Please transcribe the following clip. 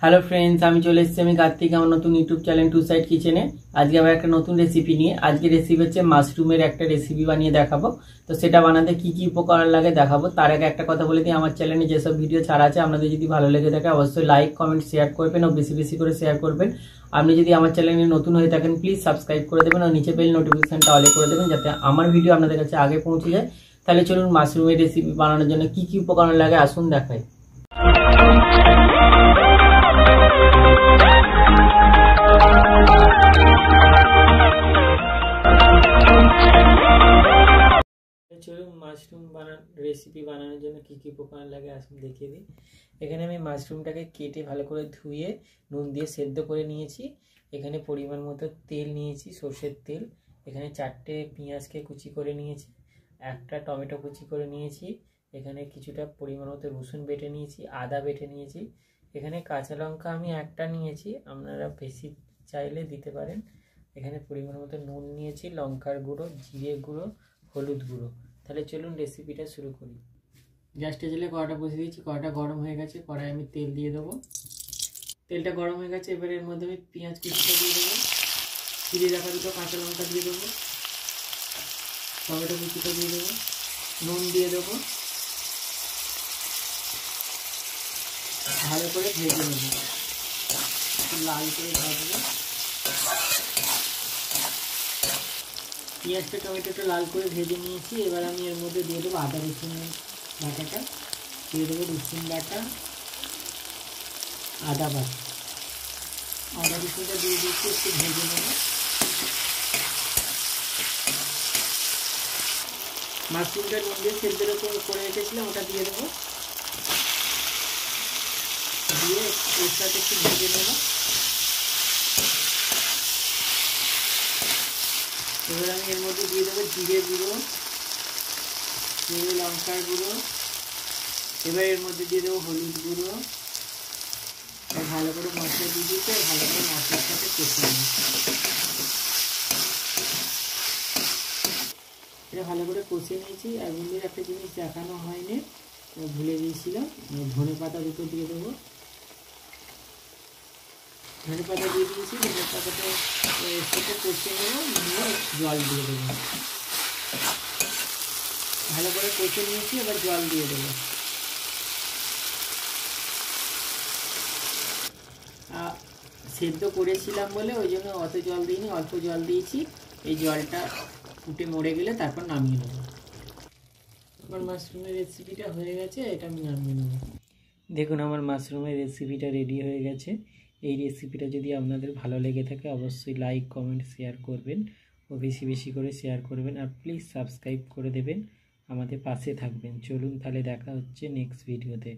Hello friends, আমি চলে এসেছি আমি কার্তিক আমার নতুন ইউটিউব চ্যানেল টু সাইড কিচেনে। আজকে আবার একটা নতুন রেসিপি নিয়ে। আজকে রেসিপি হচ্ছে মাশরুমের একটা রেসিপি বানিয়ে দেখাবো। তো সেটা বানাতে কি কি উপকরণ লাগে দেখাবো। তার আগে একটা কথা বলে দিই, আমার চ্যানেলে যেসব ভিডিও ছাড়া আছে আপনাদের যদি ভালো লেগে থাকে অবশ্যই লাইক কমেন্ট শেয়ার করবেন ও বেশি বেশি করে শেয়ার করবেন। আপনি যদি আমার চ্যানেলে নতুন হয়ে থাকেন প্লিজ সাবস্ক্রাইব করে দেবেন ও নিচে বেল নোটিফিকেশনটা অলে করে দেবেন যাতে আমার ভিডিও আপনাদের কাছে আগে পৌঁছে যায়। তাহলে চলুন মাশরুমের রেসিপি বানানোর জন্য কি কি উপকরণ লাগে আসুন দেখাই। চলুন মাশরুম রেসিপি বানানোর জন্য কি কি উপকরণ লাগে আসুন দেখিয়ে দিই। এখানে আমি মাশরুমটাকে কেটে ভালো করে ধুয়ে নুন দিয়ে সেদ্ধ করে নিয়েছি। এখানে পরিমাণ মতো তেল নিয়েছি, সর্ষের তেল। এখানে 4টে পেঁয়াজকে কুচি করে নিয়েছি, একটা টমেটো কুচি করে নিয়েছি। এখানে কিছুটা পরিমাণ মতো রসুন বেটে নিয়েছি, আদা বেটে নিয়েছি। এখানে কাঁচা লঙ্কা আমি একটা নিয়েছি, আপনারা বেশি চাইলে দিতে পারেন। এখানে পরিমাণ মতো নুন নিয়েছি, লঙ্কার গুঁড়ো, জিরে গুঁড়ো, হলুদ গুঁড়ো। তাহলে চলুন রেসিপিটা শুরু করি। গ্যাসটা জ্বেলে কড়াটা বসিয়ে দিয়েছি, কড়াটা গরম হয়ে গেছে, কড়াই আমি তেল দিয়ে দেবো। তেলটা গরম হয়ে গেছে, এবার এর মধ্যে আমি পেঁয়াজ কুচিটা দিয়ে দেবো, চিড়ে রাখা দুটো কাঁচা লঙ্কা দিয়ে দেবো, টমেটো কুচিটা দিয়ে দেবো, নুন দিয়ে দেবো, ভালো করে ভেজে নেব, লাল করে ভাজবো। পেঁয়াজটা টমেটোটা লাল করে ভেজে নিয়েছি। এবার আমি এর মধ্যে দিয়ে দেবো আদা রসুন বাটাটা, দিয়ে দেবো রসুন বাটা, আদা বাটা। আদা রসুনটা দিয়ে দিচ্ছি, একটু ভেজে নেবো। মাশরুমটা নুন দিয়ে সেদ্ধের ওপর করে রেখেছিলাম, ওটা দিয়ে দেবো, দিয়ে এর সাথে একটু ভেজে নেবো। এবার আমি এর মধ্যে দিয়ে দেবো জিরে গুঁড়ো, জিরে লঙ্কার গুঁড়ো। এবার এর মধ্যে দিয়ে দেবো হলুদ গুঁড়ো। ভালো করে মশলা দিয়ে দিতে ভালো করে মশলার সাথে কষে নেব। এটা ভালো করে কষে নিয়েছি। আর বন্ধুর একটা জিনিস দেখানো হয়নি, ভুলে গিয়েছিলাম, ধনে পাতা দুটো দিয়ে দেবো। ধনে পাতা দিয়ে দিয়েছি, ধনে পাতাটা সেটা কষে নেবো, নিয়ে জল দিয়ে দেবো। ভালো করে কষে নিয়েছি, এবার জল দিয়ে দেবো। সেদ্ধ করেছিলাম বলে ওই জন্য অত জল দিইনি, অল্প জল দিয়েছি। এই জলটা ফুটে মরে গেলে তারপর নামিয়ে নেব। আমার মাশরুমের রেসিপিটা হয়ে গেছে, এটা আমি নামিয়ে নেব। দেখুন আমার মাশরুমের রেসিপিটা রেডি হয়ে গেছে। এই রেসিপিটা যদি আপনাদের ভালো লেগে থাকে অবশ্যই লাইক কমেন্ট শেয়ার করবেন ও বেশি বেশি করে শেয়ার করবেন। আর প্লিজ সাবস্ক্রাইব করে দেবেন, আমাদের পাশে থাকবেন। চলুন তাহলে দেখা হচ্ছে নেক্সট ভিডিওতে।